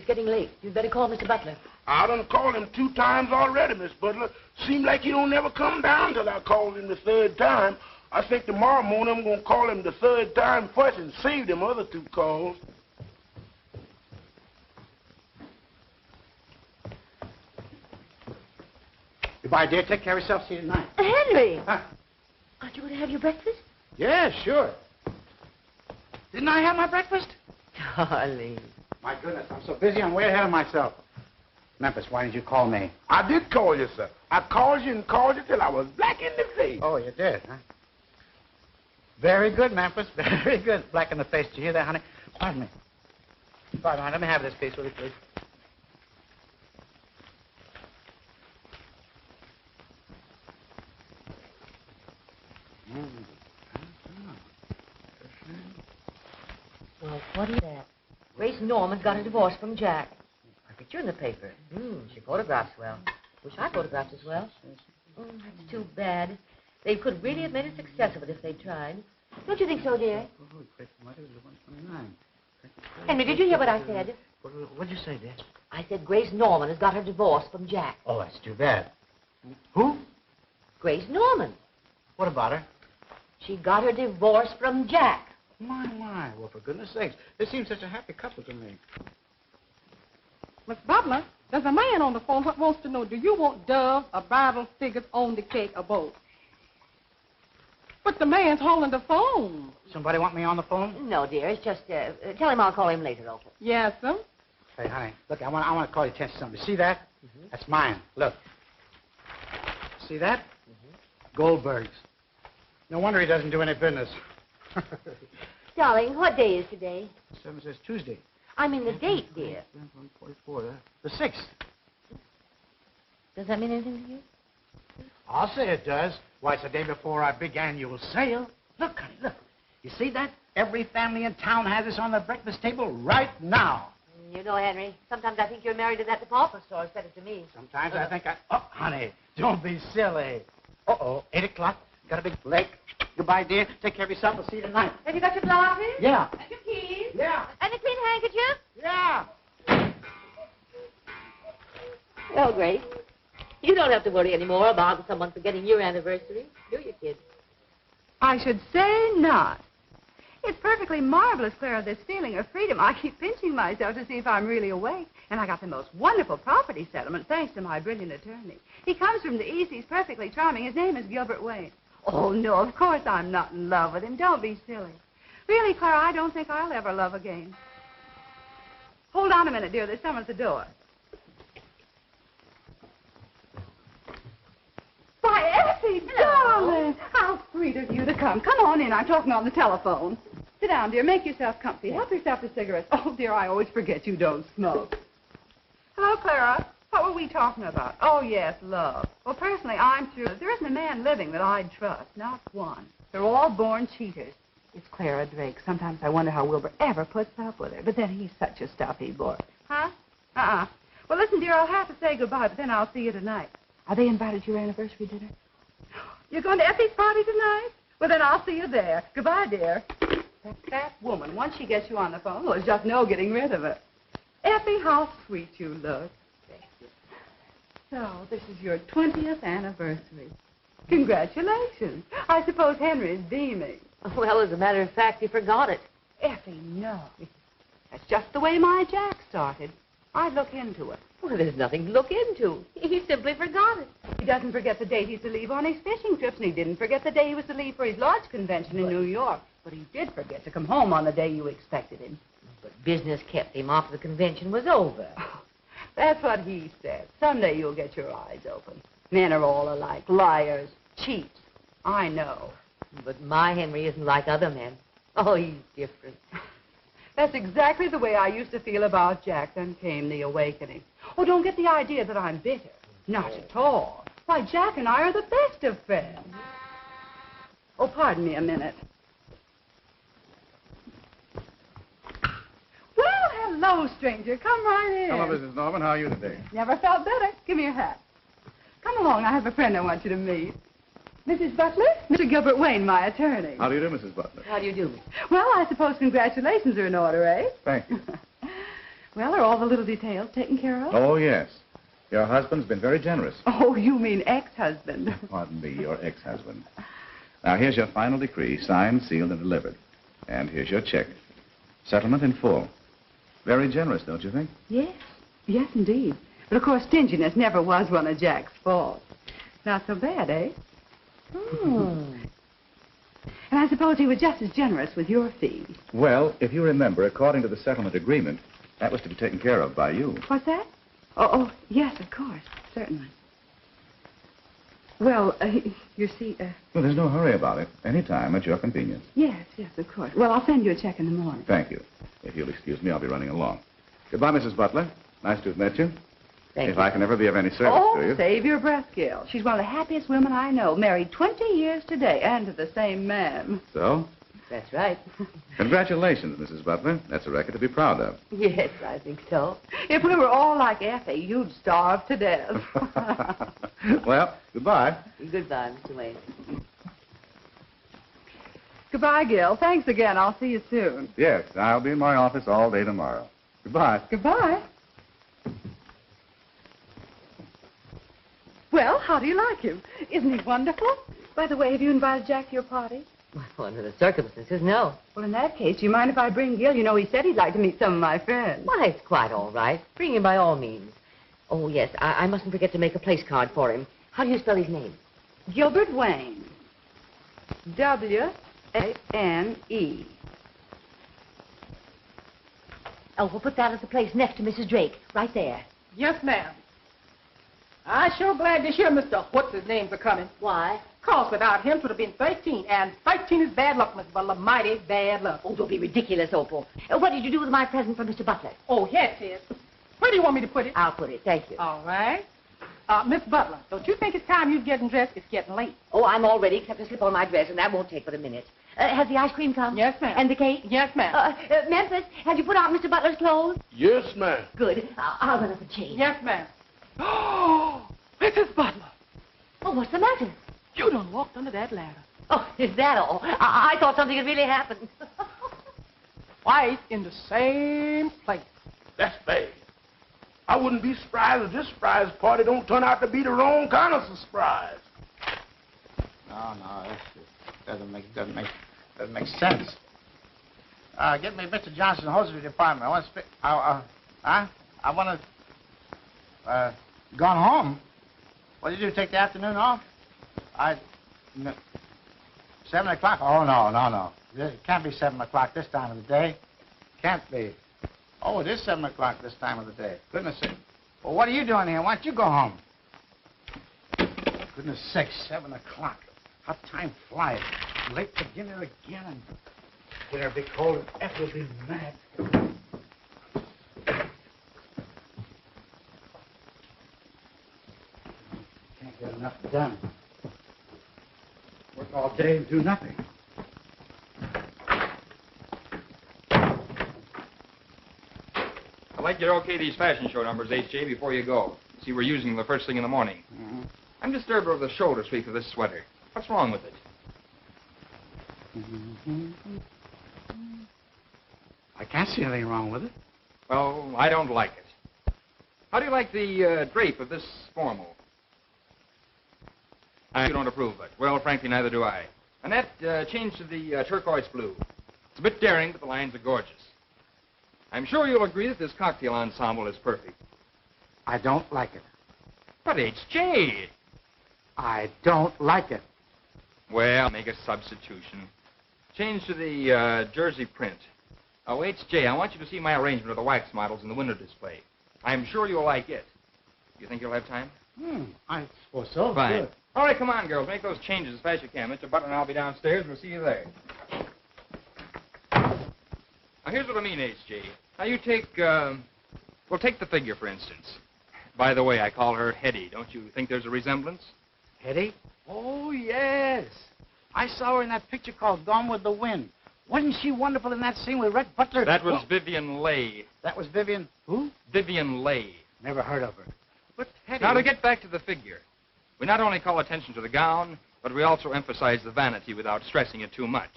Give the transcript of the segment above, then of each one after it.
getting late. You'd better call Mr. Butler. I done called him 2 times already, Miss Butler. Seems like he don't never come down till I called him the 3rd time. I think tomorrow morning I'm going to call him the 3rd time first and save them other 2 calls. Goodbye, dear. Take care of yourself. See you tonight. Henry! Huh? Aren't you going to have your breakfast? Yeah, sure. Didn't I have my breakfast? Darling. My goodness, I'm so busy, I'm way ahead of myself. Memphis, why didn't you call me? I did call you, sir. I called you and called you till I was black in the face. Oh, you did, huh? Very good, Memphis. Very good. Black in the face. Did you hear that, honey? Pardon me. Pardon me. Let me have this piece, will you, please? Well, what is that? Grace Norman's got a divorce from Jack. A picture in the paper. She photographs well. Wish I photographed as well. That's too bad. They could really have made a success of it if they tried. Don't you think so, dear? Henry, did you hear what I said? What'd you say, dear? I said Grace Norman has got her divorce from Jack. Oh, that's too bad. Who? Grace Norman. What about her? She got her divorce from Jack. My. Well, for goodness sakes, they seem such a happy couple to me. Miss Butler, there's a man on the phone who wants to know, do you want doves or bridal figures on the cake or both? But the man's holding the phone. Somebody want me on the phone? No, dear. It's just, tell him I'll call him later, okay? Yes, sir. Hey, honey, look, I want to call your attention to something. See that? That's mine. Look. See that? Goldberg's. No wonder he doesn't do any business. Darling, what day is today? 7 says Tuesday. I mean the date, dear. 44, the 6th. Does that mean anything to you? I'll say it does. Why, it's the day before our big annual sale. Look, honey, look. You see that? Every family in town has us on the breakfast table right now. You know, Henry, sometimes I think you're married to that department store. Said it to me. Sometimes I think Oh, honey, don't be silly. 8 o'clock. Got a big lake. Goodbye, dear. Take care of yourself. I'll see you tonight. Have you got your glasses? Yeah. And your keys? Yeah. And a clean handkerchief? Yeah. Well, Grace, you don't have to worry anymore about someone forgetting your anniversary, do you, kid? I should say not. It's perfectly marvelous, Clara, this feeling of freedom. I keep pinching myself to see if I'm really awake. And I got the most wonderful property settlement, thanks to my brilliant attorney. He comes from the East. He's perfectly charming. His name is Gilbert Wayne. Oh, no, of course I'm not in love with him. Don't be silly. Really, Clara, I don't think I'll ever love again. Hold on a minute, dear. There's someone at the door. Why, Effie, darling, how sweet of you to come. Come on in. I'm talking on the telephone. Sit down, dear. Make yourself comfy. Help yourself to cigarettes. Oh, dear, I always forget you don't smoke. Hello, Clara. What were we talking about? Oh, yes, love. Well, personally, I'm sure there isn't a man living that I'd trust. Not one. They're all born cheaters. It's Clara Drake. Sometimes I wonder how Wilbur ever puts up with her. But then he's such a stuffy boy. Huh? Well, listen, dear, I'll have to say goodbye, but then I'll see you tonight. Are they invited to your anniversary dinner? You're going to Effie's party tonight? Well, then I'll see you there. Goodbye, dear. That woman, once she gets you on the phone, there's just no getting rid of her. Effie, how sweet you look. So, this is your 20th anniversary. Congratulations. I suppose Henry's beaming. Well, as a matter of fact, he forgot it. Effie, no. That's just the way my Jack started. I'd look into it. Well, there's nothing to look into. He simply forgot it. He doesn't forget the date he's to leave on his fishing trips, and he didn't forget the day he was to leave for his lodge convention in New York. But he did forget to come home on the day you expected him. But business kept him after the convention was over. Oh, that's what he said. Someday you'll get your eyes open. Men are all alike. Liars. Cheats. I know. But my Henry isn't like other men. Oh, he's different. That's exactly the way I used to feel about Jack. Then came the awakening. Oh, don't get the idea that I'm bitter. Not at all. Why, Jack and I are the best of friends. Oh, pardon me a minute. Well, hello, stranger. Come right in. Hello, Mrs. Norman. How are you today? Never felt better. Give me your hat. Come along. I have a friend I want you to meet. Mrs. Butler? Mr. Gilbert Wayne, my attorney. How do you do, Mrs. Butler? How do you do? Well, I suppose congratulations are in order, eh? Thank you. Well, are all the little details taken care of? Oh, yes. Your husband's been very generous. Oh, you mean ex-husband. Pardon me, your ex-husband. Now, here's your final decree, signed, sealed, and delivered. And here's your check. Settlement in full. Very generous, don't you think? Yes. Yes, indeed. But, of course, stinginess never was one of Jack's faults. Not so bad, eh? And I suppose he was just as generous with your fees. Well, if you remember, according to the settlement agreement, that was to be taken care of by you. What's that? Oh, yes, of course. Certainly. Well, you see, Well, there's no hurry about it. Any time at your convenience. Yes, of course. Well, I'll send you a check in the morning. Thank you. If you'll excuse me, I'll be running along. Goodbye, Mrs. Butler. Nice to have met you. Thank If you. I can ever be of any service to you. Save your breath, Gil. She's one of the happiest women I know. Married 20 years today, and to the same man. So? That's right. Congratulations, Mrs. Butler. That's a record to be proud of. Yes, I think so. If we were all like Effie, you'd starve to death. Well, goodbye. Goodbye, Mr. Wayne. Goodbye, Gil. Thanks again. I'll see you soon. Yes, I'll be in my office all day tomorrow. Goodbye. Goodbye. Well, how do you like him? Isn't he wonderful? By the way, have you invited Jack to your party? Well, under the circumstances, no. Well, in that case, do you mind if I bring Gil? You know, he said he'd like to meet some of my friends. Why, it's quite all right. Bring him by all means. Oh, yes, I mustn't forget to make a place card for him. How do you spell his name? Gilbert Wayne. W-A-N-E. Oh, we'll put that at the place next to Mrs. Drake, right there. Yes, ma'am. I'm sure glad to hear Mr. What's-his-names are coming. Why? 'Cause without him, 'twould have been 13, and 13 is bad luck, Miss Butler, mighty bad luck. Oh, don't be ridiculous, Opal. What did you do with my present for Mr. Butler? Oh, here it is. Where do you want me to put it? I'll put it, thank you. All right. Miss Butler, don't you think it's time you getting dressed? It's getting late. Oh, I'm all ready, except to slip on my dress, and that won't take but a minute. Has the ice cream come? Yes, ma'am. And the cake? Yes, ma'am. Memphis, have you put out Mr. Butler's clothes? Yes, ma'am. Good. I'll run up and change. Yes, ma'am. Oh, Mrs. Butler, Oh, what's the matter? you done walked under that ladder. Oh, is that all? I thought something had really happened. Twice in the same place. That's bad. I wouldn't be surprised if this surprise party don't turn out to be the wrong kind of surprise. No, this doesn't make sense. Get me Mr. Johnson, hosiery department. I want to speak. I want to. Gone home. What did you do? Take the afternoon off? 7 o'clock? Oh no. It can't be 7 o'clock this time of the day. Can't be. Oh, it is 7 o'clock this time of the day. Goodness sake. Well, what are you doing here? Why don't you go home? Goodness sake, 7 o'clock. How time flies. Late for dinner again. Dinner will be cold and Effie will be mad. Can't get enough done. Work all day and do nothing. I'd like you to okay these fashion show numbers, H.J., before you go. See, we're using them the first thing in the morning. Mm-hmm. I'm disturbed over the shoulder sweep of this sweater. What's wrong with it? I can't see anything wrong with it. Well, I don't like it. How do you like the drape of this formal? You don't approve of it. Well, frankly, neither do I. And that change to the turquoise blue. It's a bit daring, but the lines are gorgeous. I'm sure you'll agree that this cocktail ensemble is perfect. I don't like it. But H.J. I don't like it. Well, make a substitution. Change to the jersey print. Oh, H.J., I want you to see my arrangement of the wax models in the window display. I'm sure you'll like it. You think you'll have time? I suppose so. Fine. Good. All right, come on, girls. Make those changes as fast as you can. Mr. Butler and I'll be downstairs. We'll see you there. Now, here's what I mean, H.J. Now, you take, well, take the figure, for instance. By the way, I call her Hetty. Don't you think there's a resemblance? Hetty? Oh, yes. I saw her in that picture called Gone with the Wind. Wasn't she wonderful in that scene with Red Butler? That was Vivian Leigh. That was Vivian who? Vivian Leigh. Never heard of her. But Hetty... Now, to get back to the figure. We not only call attention to the gown, but we also emphasize the vanity without stressing it too much.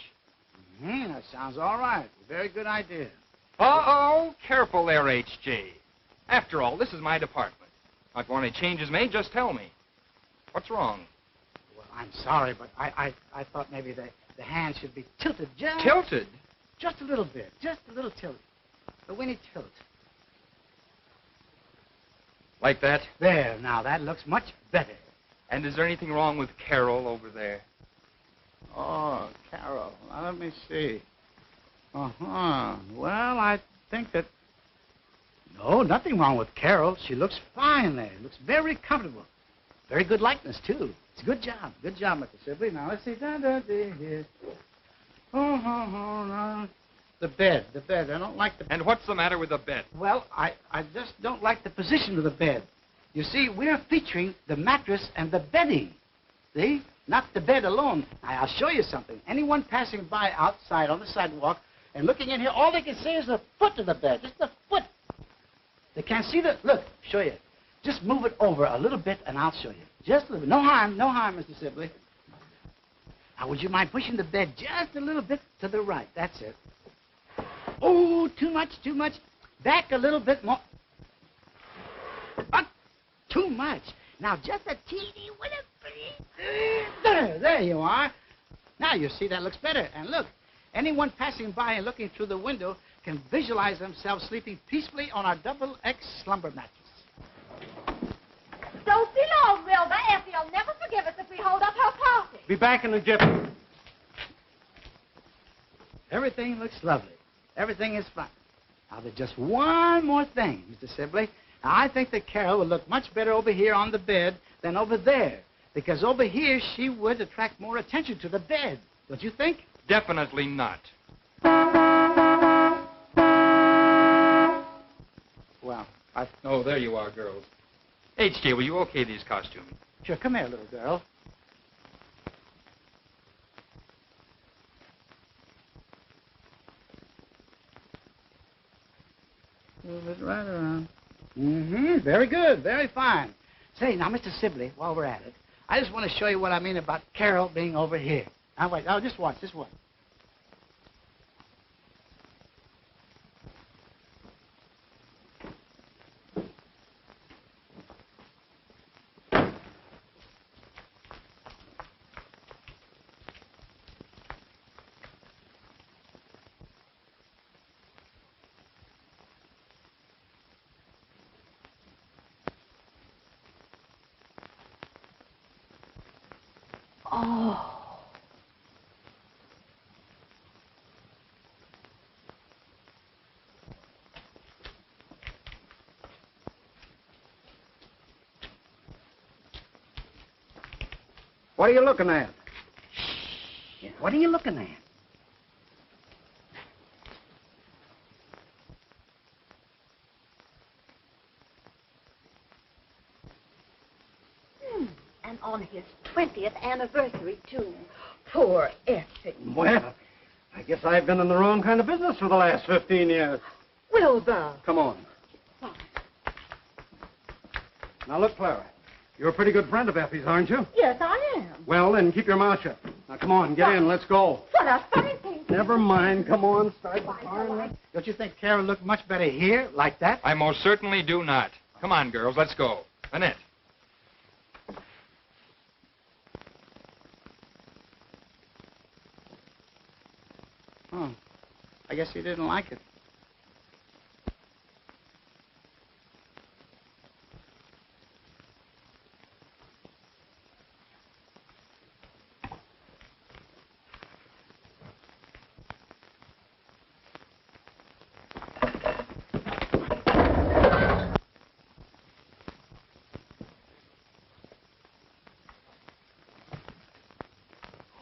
That sounds all right. Very good idea. Uh-oh, careful there, H.J. After all, this is my department. If you want any changes made, just tell me. What's wrong? Well, I'm sorry, but I thought maybe the hand should be tilted just... Tilted? Just a little bit. Just a little tilt. The Winnie tilt. Like that? There, now, that looks much better. And is there anything wrong with Carol over there? Oh, Carol. Now, let me see. Uh-huh. Well, I think that... No, nothing wrong with Carol. She looks fine there. Looks very comfortable. Very good likeness, too. It's a good job. Good job, Mr. Sibley. Now, let's see. Here. The bed. I don't like the... And what's the matter with the bed? Well, I just don't like the position of the bed. You see, we're featuring the mattress and the bedding. See? Not the bed alone. I'll show you something. Anyone passing by outside on the sidewalk and looking in here, all they can see is the foot of the bed. Just the foot. They can't see the... Look, show you. Just move it over a little bit, and I'll show you. Just a little bit. No harm, Mr. Sibley. Now, would you mind pushing the bed just a little bit to the right? That's it. Oh, too much. Back a little bit more. Too much. Now, just a teeny little... There you are. Now, you see, that looks better. And look, anyone passing by and looking through the window can visualize themselves sleeping peacefully on our double-X slumber mattress. Don't be long, Wilbur. Effie will never forgive us if we hold up her party. Be back in a jiffy. Everything looks lovely. Everything is fine. Now, there's just one more thing, Mr. Sibley. Now, I think that Carol would look much better over here on the bed than over there. Because over here, she would attract more attention to the bed. Don't you think? Definitely not. Well, Oh, there you are, girls. H.J., will you okay these costumes? Sure, come here, little girl. Move it right around. Very good. Very fine. Say, now, Mr. Sibley, while we're at it, I just want to show you what I mean about Carol being over here. Now, wait. Oh, just watch. Just watch. Oh. What are you looking at? What are you looking at? And on his 20th anniversary, too. Poor Effie. Well, I guess I've been in the wrong kind of business for the last 15 years. Wilbur. Come on. Now, look, Clara. You're a pretty good friend of Effie's, aren't you? Yes, I am. Well, then, keep your mouth shut. Now, come on, get in. Let's go. What a funny thing. Never mind. Come on, start the car. Don't you think Carol looked much better here, like that? I most certainly do not. Come on, girls, let's go. Annette. Oh, I guess he didn't like it.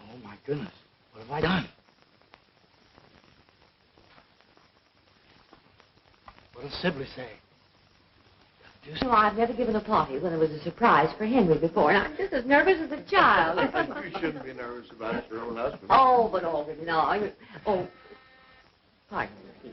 Oh, my goodness. What have I done? What does Sibley say? No, I've never given a party when there was a surprise for Henry before, and I'm just as nervous as a child. You shouldn't be nervous about it, your own husband. Oh, but already now. Oh, pardon me.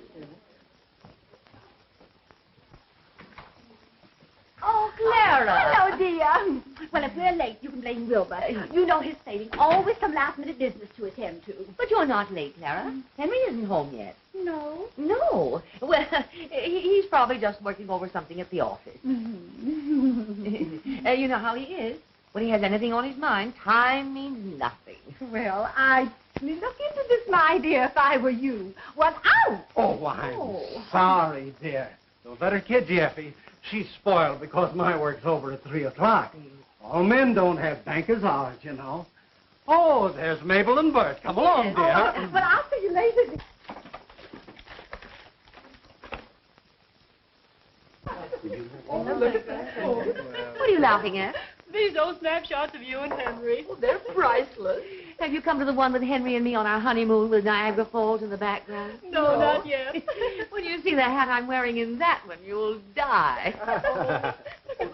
Oh, Clara. Hello, dear. Well, if we're late, you can blame Wilbur. You know his saving. Always some last-minute business to attend to. But you're not late, Clara. Henry isn't home yet. know? No. Well, he's probably just working over something at the office. Mm-hmm. You know how he is. When he has anything on his mind, time means nothing. Well, I'd look into this, my dear, if I were you. What out? Oh, I'm sorry, dear. Don't let her kid you, Effie. She's spoiled because my work's over at 3 o'clock. All men don't have banker's hours, you know. Oh, there's Mabel and Bert. Come along, dear. Oh, well, I'll see you later. What are you laughing at? These old snapshots of you and Henry. Oh, they're priceless. Have you come to the one with Henry and me on our honeymoon with Niagara Falls in the background? No, not yet. When you see the hat I'm wearing in that one, you'll die. Look at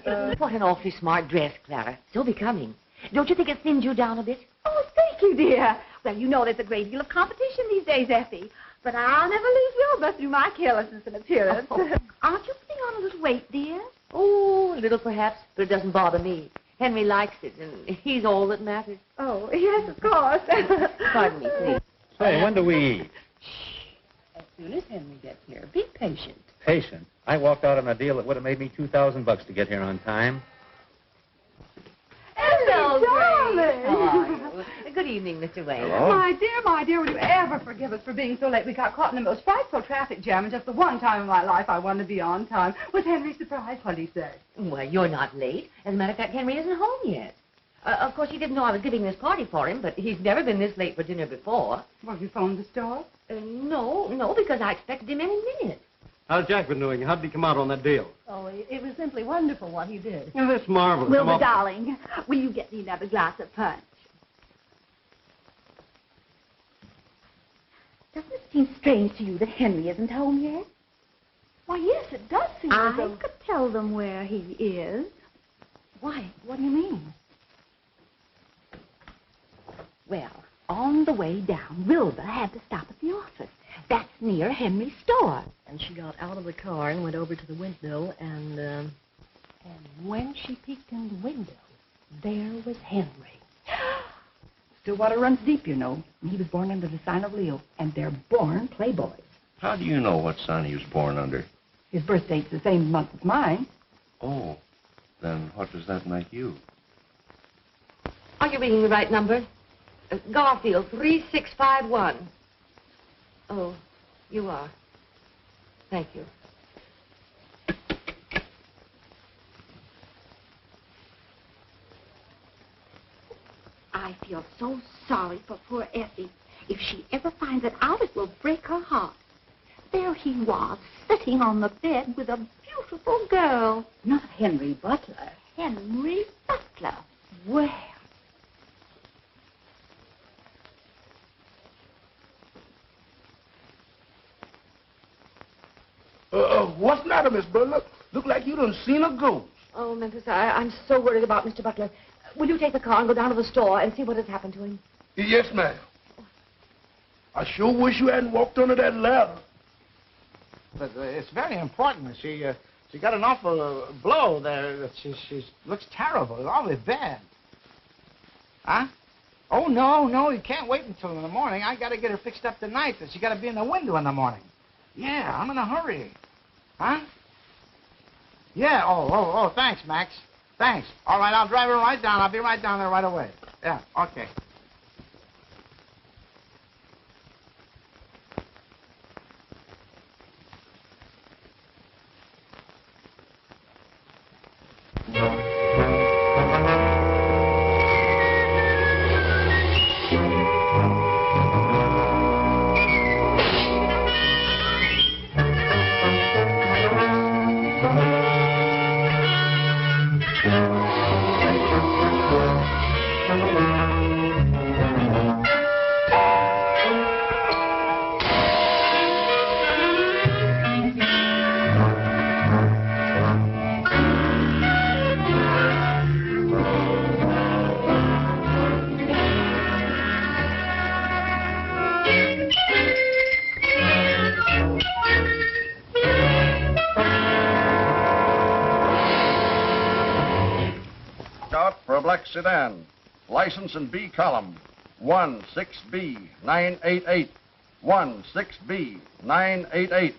that. What an awfully smart dress, Clara. So becoming. Don't you think it thinned you down a bit? Oh, thank you, dear. Well, you know there's a great deal of competition these days, Effie. But I'll never lose Wilbur through my carelessness and appearance. Oh. Aren't you putting on a little weight, dear? Oh, a little perhaps, but it doesn't bother me. Henry likes it, and he's all that matters. Oh, yes, of course. Pardon me, please. Say, when do we eat? As soon as Henry gets here. Be patient. Patient. I walked out on a deal that would have made me $2,000 to get here on time. Hello, darling. Grace. How are you? Good evening, Mr. Wayne. Hello. My dear, would you ever forgive us for being so late? We got caught in the most frightful traffic jam, and just the one time in my life I wanted to be on time. Was Henry surprised? What did he say? Well, you're not late. As a matter of fact, Henry isn't home yet. Of course, he didn't know I was giving this party for him, but he's never been this late for dinner before. Well, you phoned the store? No, because I expected him any minute. How's Jack been doing? How did he come out on that deal? Oh, it was simply wonderful what he did. Oh, that's marvelous. Wilbur, Come on. darling, will you get me another glass of punch? Doesn't it seem strange to you that Henry isn't home yet? Why, yes, it does seem I as though... could tell them where he is. Why, what do you mean? Well, on the way down, Wilbur had to stop at the office. That's near Henry's store. And she got out of the car and went over to the window, and And when she peeked in the window, there was Henry. Stillwater runs deep, you know. He was born under the sign of Leo, and they're born playboys. How do you know what sign he was born under? His birth date's the same month as mine. Oh, then what does that make you? Are you reading the right number? Garfield, 3651. Oh, you are. Thank you. I feel so sorry for poor Effie. If she ever finds it out, it will break her heart. There he was, sitting on the bed with a beautiful girl. Not Henry Butler. Henry Butler. Well, What's the matter, Miss Butler? Look like you done seen a ghost. Oh, Memphis, I'm so worried about Mr. Butler. Will you take the car and go down to the store and see what has happened to him? Yes, ma'am. I sure wish you hadn't walked under that ladder. But it's very important. She got an awful blow there. She looks terrible. It's always bad. Huh? Oh, no, you can't wait until in the morning. I got to get her fixed up tonight. She got to be in the window in the morning. Yeah, I'm in a hurry. Huh? Yeah, oh, thanks, Max. Thanks. All right, I'll drive her right down. I'll be right down there right away. Yeah, okay. Sedan. License in B column. 16B988. 16B988.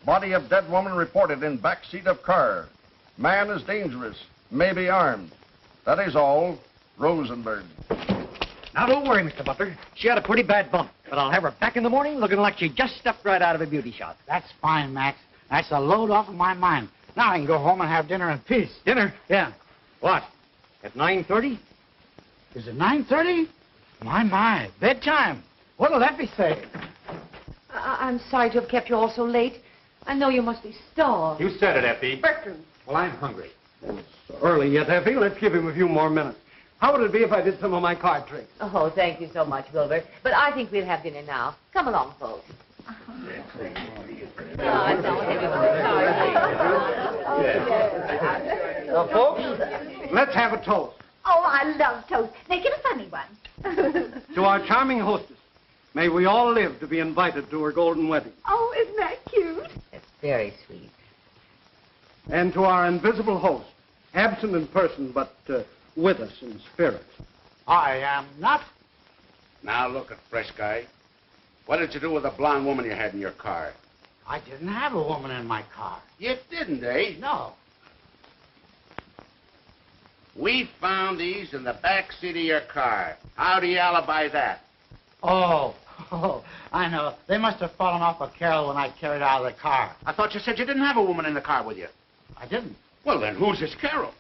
Body of dead woman reported in back seat of car. Man is dangerous, may be armed. That is all. Rosenberg. Now, don't worry, Mr. Butler. She had a pretty bad bump, but I'll have her back in the morning looking like she just stepped right out of a beauty shop. That's fine, Max. That's a load off of my mind. Now I can go home and have dinner in peace. Dinner? Yeah. What? At 9:30? Is it 9:30? My, bedtime. What'll Effie say? I'm sorry to have kept you all so late. I know you must be starved. You said it, Effie. Bertram. Well, I'm hungry. It's early yet, Effie. Let's give him a few more minutes. How would it be if I did some of my card tricks? Oh, thank you so much, Wilbur. But I think we'll have dinner now. Come along, folks. Folks, let's have a toast. Oh, I love toast. Make it a funny one. To our charming hostess. May we all live to be invited to her golden wedding. Oh, isn't that cute? That's very sweet. And to our invisible host, absent in person, but with us in spirit. I am not. Now look at fresh guy. What did you do with the blonde woman you had in your car? I didn't have a woman in my car. You didn't, eh? No. We found these in the back seat of your car. How do you alibi that? Oh, I know. They must have fallen off a Carol when I carried out of the car. I thought you said you didn't have a woman in the car with you. I didn't. Well, then who's this Carol?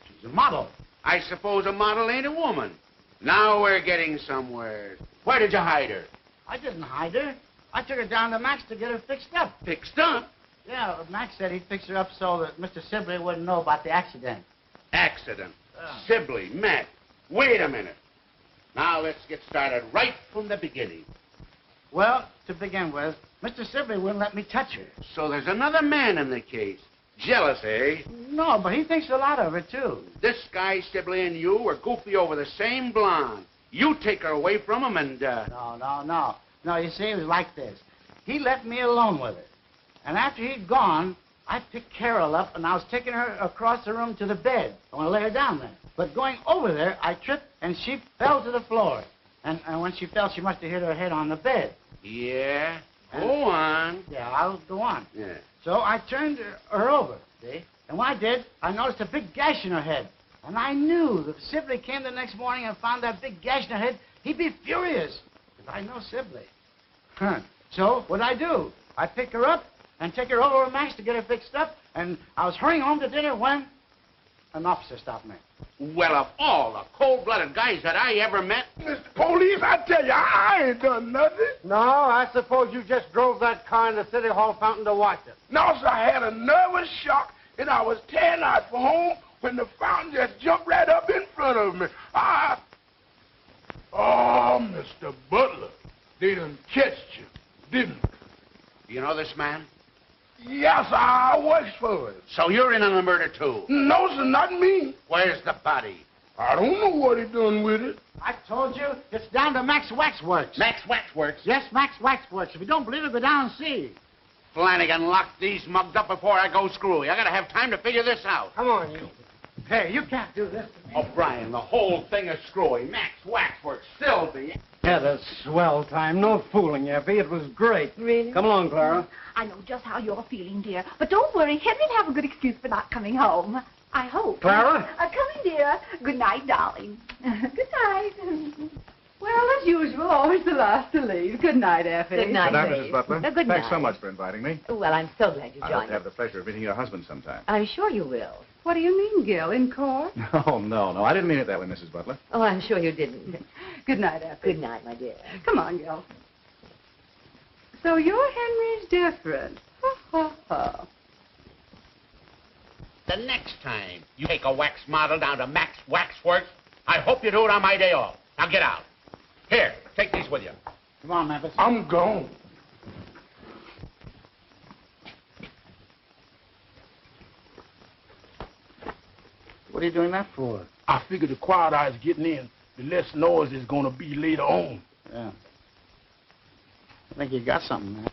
She's a model. I suppose a model ain't a woman. Now we're getting somewhere. Where did you hide her? I didn't hide her. I took her down to Max to get her fixed up. Fixed up? Yeah, Max said he'd fix her up so that Mr. Sibley wouldn't know about the accident. Accident. Sibley, Matt. Wait a minute. Now let's get started right from the beginning. Well, to begin with, Mr. Sibley wouldn't let me touch her. So there's another man in the case. Jealous, eh? No, but he thinks a lot of her, too. This guy, Sibley, and you are goofy over the same blonde. You take her away from him and, No, you see, it was like this. He left me alone with her. And after he'd gone, I picked Carol up, and I was taking her across the room to the bed. I want to lay her down there. But going over there, I tripped, and she fell to the floor. And when she fell, she must have hit her head on the bed. Yeah? Go on. Yeah, I'll go on. Yeah. So I turned her over, see? And when I did, I noticed a big gash in her head. And I knew that if Sibley came the next morning and found that big gash in her head, he'd be furious. Because I know Sibley. So what'd I do? I picked her up and take her over to Max to get her fixed up. And I was hurrying home to dinner when an officer stopped me. Well, of all the cold-blooded guys that I ever met... Mr. Police, I tell you, I ain't done nothing. No, I suppose you just drove that car in the City Hall fountain to watch it. No, sir, I had a nervous shock, and I was tearing out for home when the fountain just jumped right up in front of me. Oh, Mr. Butler, they done catched you, didn't they? You know this man? Yes, I works for it. So you're in on the murder, too? No, sir, not me. Where's the body? I don't know what he done with it. I told you, it's down to Max Waxworks. Max Waxworks? Yes, Max Waxworks. If you don't believe it, go down and see. Flanagan, lock these mugs up before I go screwy. I gotta have time to figure this out. Come on, you. Hey, you can't do this to me. O'Brien, the whole thing is screwy. Max Waxworks, Sylvie. Had a swell time. No fooling, Effie. It was great. Really? Come along, Clara. I know just how you're feeling, dear. But don't worry, Henry'll have a good excuse for not coming home. I hope. Clara? Coming, dear. Good night, darling. Good night. Well, as usual, always the last to leave. Good night, Effie. Good night, Good night, Babe. Mrs. Butler. Good Thanks so night. much for inviting me. Well, I'm so glad you I hope joined to have us. the pleasure of meeting your husband sometime. I'm sure you will. What do you mean, Gil? In court? No. I didn't mean it that way, Mrs. Butler. Oh, I'm sure you didn't. Good night, Effie. Good night, my dear. Come on, Gil. So your Henry's different. Ha, ha, ha. The next time you take a wax model down to Max Waxworks, I hope you do it on my day off. Now get out. Here, take these with you. Come on, Memphis. I'm gone. What are you doing that for? I figure the quiet eyes getting in, the less noise is going to be later on. Yeah. I think you got something, man.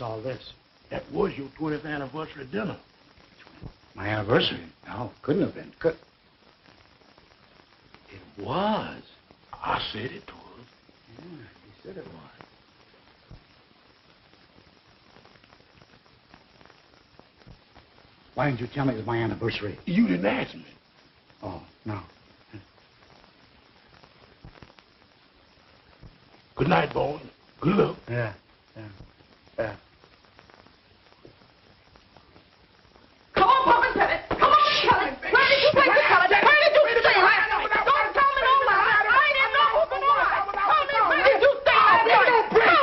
all this? That was your 20th anniversary dinner. My anniversary? No, couldn't have been. It was. I said it was. Yeah, you said it was. Why didn't you tell me it was my anniversary? You didn't ask me. Oh, no. Good night, boy. Good luck. Yeah. Come on, Pop, and tell it. Come on, tell it. Where did you take the color? Where did you stay last night? Don't tell me no lies. I ain't in no mood for no lies. Tell me, where did you stay last night?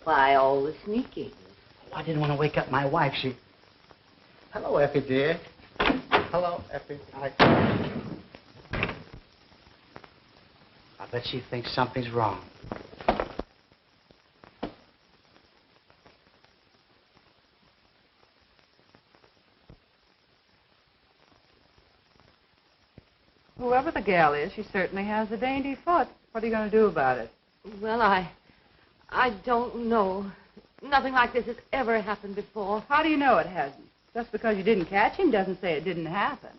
Why all the sneaking? Oh, I didn't want to wake up my wife. Hello, Effie, dear. Hello, Effie. I bet she thinks something's wrong. Whoever the gal is, she certainly has a dainty foot. What are you going to do about it? Well, I don't know. Nothing like this has ever happened before. How do you know it hasn't? Just because you didn't catch him doesn't say it didn't happen.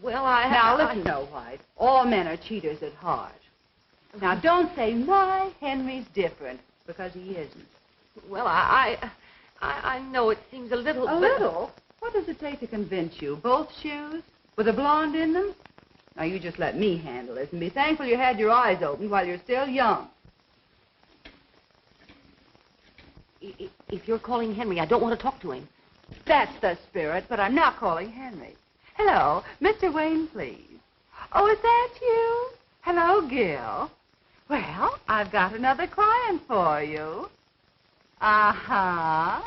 Well, Now, listen, Snow White. All men are cheaters at heart. Now, don't say, my Henry's different, because he isn't. Well, I know it seems a little... A little? What does it take to convince you? Both shoes? With a blonde in them? Now, you just let me handle it, and be thankful you had your eyes open while you're still young. If you're calling Henry, I don't want to talk to him. That's the spirit, but I'm not calling Henry. Hello, Mr. Wayne, please. Oh, is that you? Hello, Gil. Well, I've got another client for you. Uh-huh.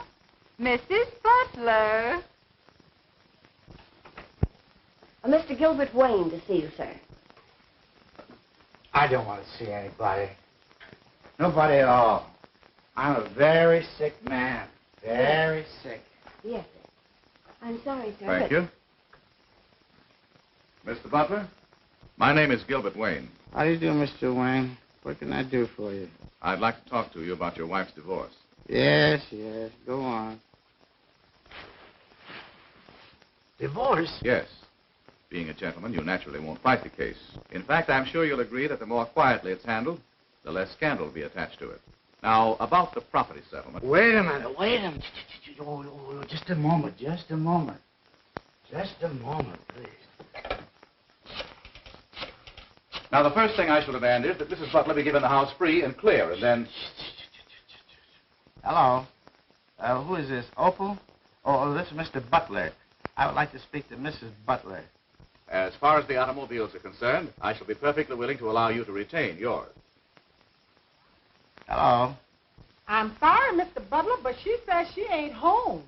Mrs. Butler. Mr. Gilbert Wayne to see you, sir. I don't want to see anybody. Nobody at all. I'm a very sick man. Very sick. Yes, sir. I'm sorry, sir. Thank you. Mr. Butler, my name is Gilbert Wayne. How do you do, Mr. Wayne? What can I do for you? I'd like to talk to you about your wife's divorce. Yes. Go on. Divorce? Yes. Being a gentleman, you naturally won't fight the case. In fact, I'm sure you'll agree that the more quietly it's handled, the less scandal will be attached to it. Now, about the property settlement. Wait a minute. Oh, just a moment, please. Now, the first thing I shall demand is that Mrs. Butler be given the house free and clear, and then... Hello. Who is this? Opal? Oh, this is Mr. Butler. I would like to speak to Mrs. Butler. As far as the automobiles are concerned, I shall be perfectly willing to allow you to retain yours. Hello. I'm sorry, Mr. Butler, but she says she ain't home.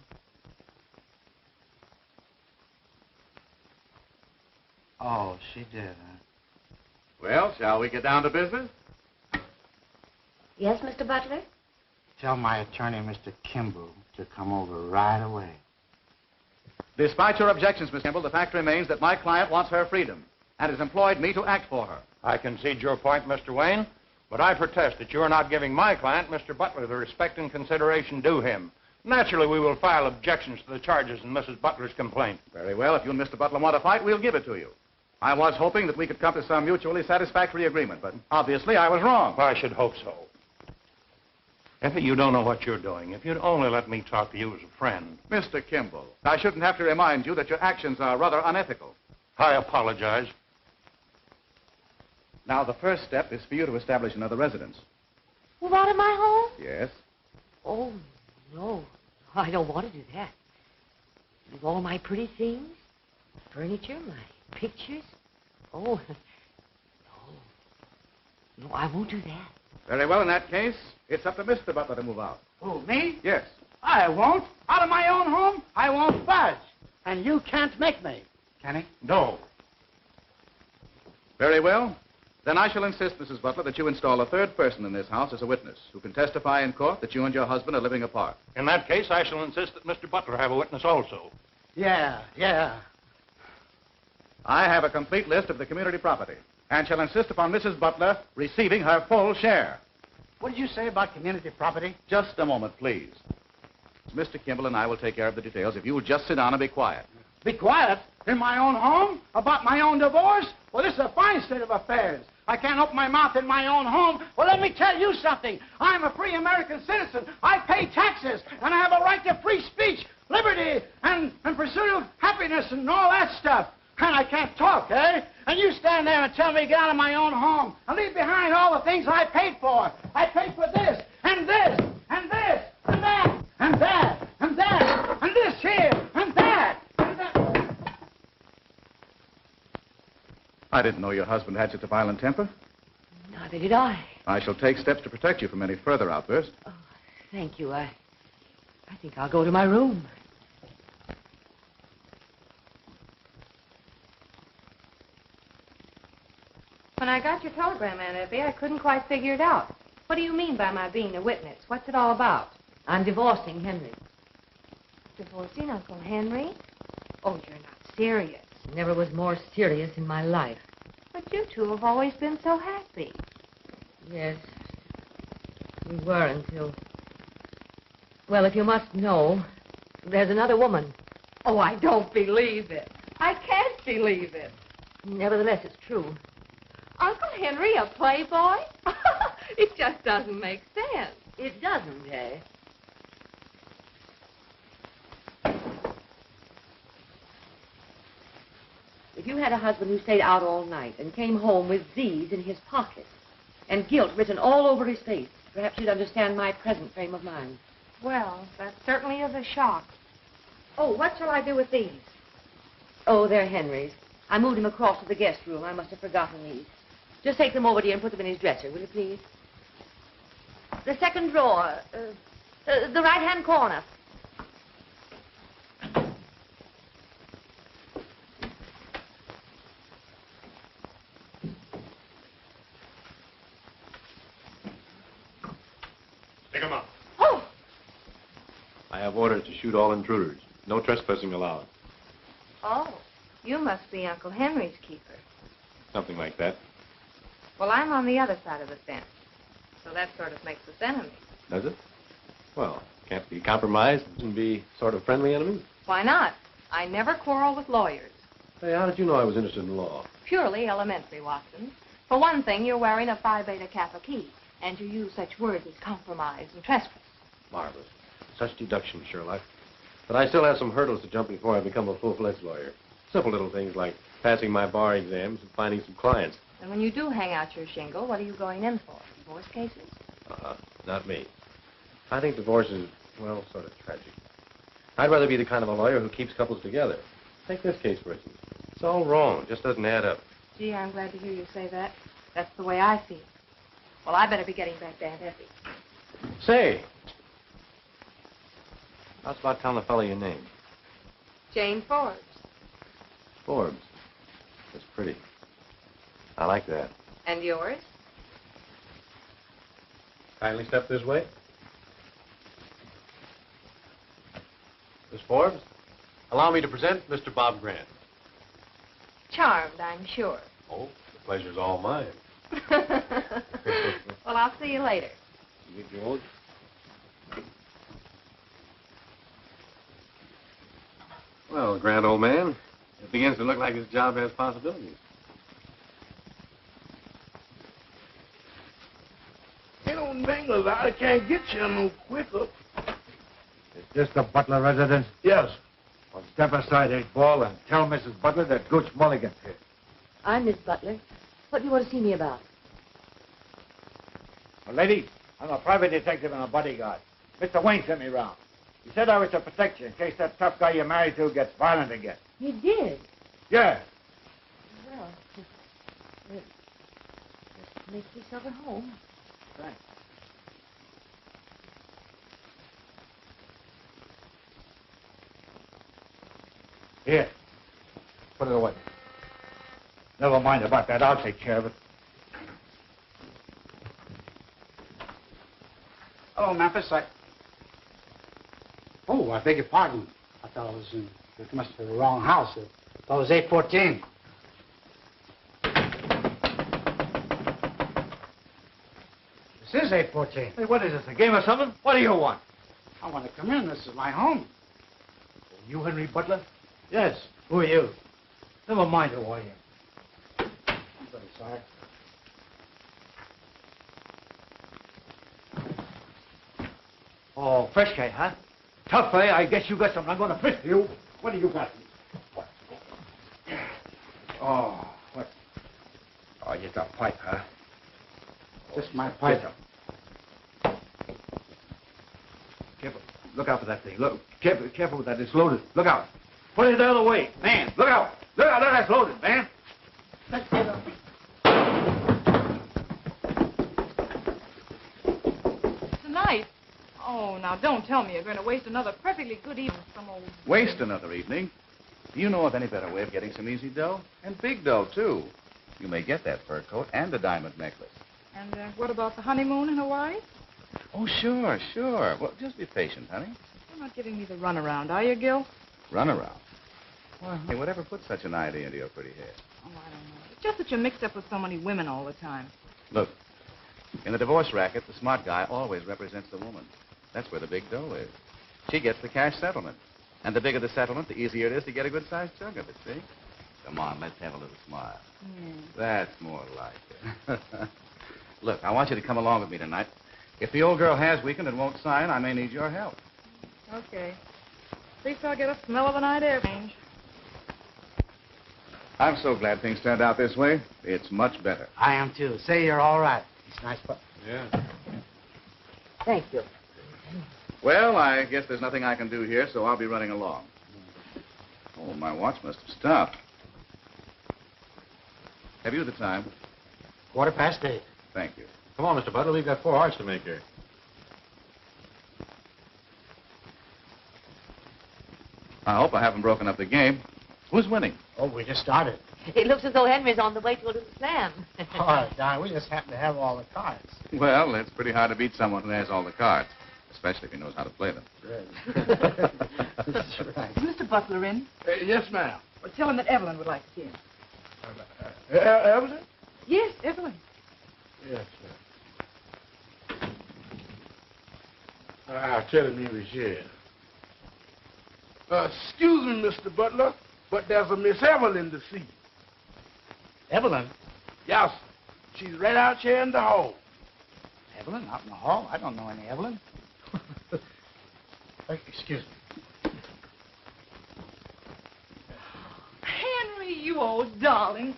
Oh, she did, huh? Well, shall we get down to business? Yes, Mr. Butler? Tell my attorney, Mr. Kimball, to come over right away. Despite your objections, Miss Kimball, the fact remains that my client wants her freedom and has employed me to act for her. I concede your point, Mr. Wayne, but I protest that you're not giving my client, Mr. Butler, the respect and consideration due him. Naturally, we will file objections to the charges in Mrs. Butler's complaint. Very well. If you and Mr. Butler want to fight, we'll give it to you. I was hoping that we could come to some mutually satisfactory agreement, but obviously I was wrong. I should hope so. Effie, you don't know what you're doing. If you'd only let me talk to you as a friend. Mr. Kimball, I shouldn't have to remind you that your actions are rather unethical. I apologize. Now, the first step is for you to establish another residence. Move out of my home? Yes? Oh, no. I don't want to do that. Leave all my pretty things, furniture, my pictures. Oh, no, I won't do that. Very well, in that case, it's up to Mr. Butler to move out. Who, me? Yes. I won't. Out of my own home, I won't budge. And you can't make me. Can he? No. Very well. Then I shall insist, Mrs. Butler, that you install a third person in this house as a witness who can testify in court that you and your husband are living apart. In that case, I shall insist that Mr. Butler have a witness also. Yeah. I have a complete list of the community property and shall insist upon Mrs. Butler receiving her full share. What did you say about community property? Just a moment, please. Mr. Kimball and I will take care of the details if you will just sit down and be quiet. Be quiet? In my own home? About my own divorce? Well, this is a fine state of affairs. I can't open my mouth in my own home. Well, let me tell you something. I'm a free American citizen. I pay taxes, and I have a right to free speech, liberty, and pursuit of happiness and all that stuff. And I can't talk, eh? And you stand there and tell me to get out of my own home and leave behind all the things I paid for. I paid for this, and this, and this, and that, and that, and that, and this here, and that, and that. I didn't know your husband had such a violent temper. Neither did I. I shall take steps to protect you from any further outburst. Oh, thank you. I think I'll go to my room. When I got your telegram, Aunt Effie, I couldn't quite figure it out. What do you mean by my being a witness? What's it all about? I'm divorcing Henry. Divorcing Uncle Henry? Oh, you're not serious. Never was more serious in my life. But you two have always been so happy. Yes, we were until... Well, if you must know, there's another woman. Oh, I don't believe it. I can't believe it. Nevertheless, it's true. Uncle Henry, a playboy? It just doesn't make sense. It doesn't, eh? If you had a husband who stayed out all night and came home with these in his pocket and guilt written all over his face, perhaps you'd understand my present frame of mind. Well, that certainly is a shock. Oh, what shall I do with these? Oh, they're Henry's. I moved him across to the guest room. I must have forgotten these. Just take them over to you and put them in his dresser, will you please? The second drawer. The right-hand corner. Take them out. Oh! I have orders to shoot all intruders. No trespassing allowed. Oh, you must be Uncle Henry's keeper. Something like that. Well, I'm on the other side of the fence, so that sort of makes us enemies. Does it? Well, can't be compromised and be sort of friendly enemies. Why not? I never quarrel with lawyers. Hey, how did you know I was interested in law? Purely elementary, Watson. For one thing, you're wearing a Phi Beta Kappa key, and you use such words as compromise and trespass. Marvelous. Such deduction, Sherlock. But I still have some hurdles to jump before I become a full-fledged lawyer. Simple little things like passing my bar exams and finding some clients. And when you do hang out your shingle, what are you going in for? Divorce cases? Not me. I think divorce is, well, sort of tragic. I'd rather be the kind of a lawyer who keeps couples together. Take this case, for instance. It's all wrong. It just doesn't add up. Gee, I'm glad to hear you say that. That's the way I feel. Well, I better be getting back to Aunt Effie. Say, how's about telling the fellow your name? Jane Forbes. Forbes. That's pretty. I like that. And yours? Kindly step this way. Miss Forbes, allow me to present Mr. Bob Grant. Charmed, I'm sure. Oh, the pleasure's all mine. Well, I'll see you later. You George. Well, grand old man, it begins to look like his job has possibilities. Ain't no mingles. I can't get you no quicker. Is this the Butler residence? Yes. Well, step aside, 8-ball, and tell Mrs. Butler that Gooch Mulligan's here. I'm Miss Butler. What do you want to see me about? Well, lady, I'm a private detective and a bodyguard. Mr. Wayne sent me round. He said I was to protect you in case that tough guy you're married to gets violent again. You did? Yeah. Well, just make yourself at home. Thanks. Here. Put it away. Never mind about that. I'll take care of it. Hello, Memphis. Oh, I beg your pardon. I thought I was in... It must have been the wrong house. I thought it was 814. This is 814. Hey, what is this, a game or something? What do you want? I want to come in. This is my home. You Henry Butler? Yes. Who are you? Never mind who I am. I'm very sorry. Oh, fresh case, huh? Tough, eh? I guess you got something. I'm going to fish for you. What do you got? Oh, what? Oh, you got a pipe, huh? Just my pipe. Careful. Look out for that thing. Look, careful with that. It's loaded. Look out. Put it the other way. Man, look out. Look out. Look, that's loaded, man. Let's get up. Tonight? Oh, now don't tell me you're going to waste another perfectly good evening with some old... Waste another evening? Do you know of any better way of getting some easy dough? And big dough, too. You may get that fur coat and a diamond necklace. And what about the honeymoon in Hawaii? Oh, sure, sure. Well, just be patient, honey. You're not giving me the runaround, are you, Gil? Run around. Why, hey, whatever put such an idea into your pretty head? Oh, I don't know. It's just that you're mixed up with so many women all the time. Look, in the divorce racket, the smart guy always represents the woman. That's where the big dough is. She gets the cash settlement. And the bigger the settlement, the easier it is to get a good-sized chunk of it, see? Come on, let's have a little smile. That's more like it. Look, I want you to come along with me tonight. If the old girl has weakened and won't sign, I may need your help. Okay. At least I'll get a smell of a night air change. I'm so glad things turned out this way. It's much better. I am, too. Say you're all right. It's nice, but... Yeah. Thank you. Well, I guess there's nothing I can do here, so I'll be running along. Oh, my watch must have stopped. Have you the time? 8:15. Thank you. Come on, Mr. Butler. We've got 4 hearts to make here. I hope I haven't broken up the game. Who's winning? Oh, we just started. It looks as though Henry's on the way to a little slam. Oh, Don, we just happen to have all the cards. Well, it's pretty hard to beat someone who has all the cards, especially if he knows how to play them. That's right. Is Mr. Butler in? Yes, ma'am. Well, tell him that Evelyn would like to see him. Evelyn? Yes, Evelyn. Yes, ma'am. I'll tell him he was here. Excuse me, Mr. Butler, but there's a Miss Evelyn to see. Evelyn? Yes, she's right out here in the hall. Evelyn? Out in the hall? I don't know any Evelyn. Excuse me. Henry, you old darling.